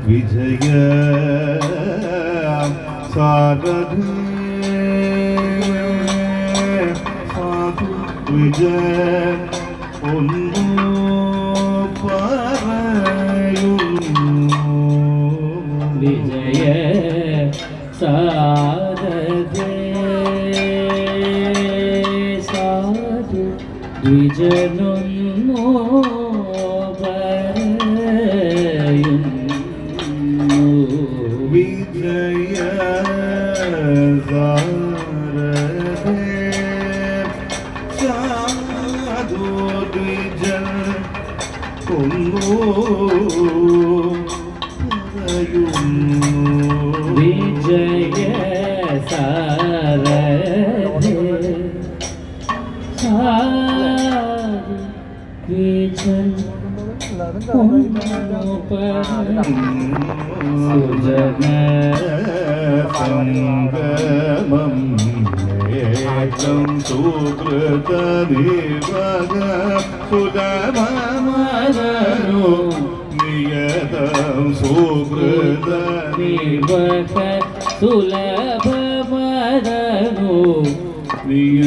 വിജയ സാരഥി സാധു വിജയ ഒന്നു പറയുന്നു വിജയ സാരഥി സാധു വിജനൊന്നു വിജയ സാധു ദ്വിജൻ ഒന്നു പറയുന്നു വിജയ സാരഥി സാധു വിജൻ സുജന സംഗമം ഏകം സുകൃത ദിവഗ സുഗമമരോ നിയതം സുകൃത ദിവഗ സുലഭമരോ നിയ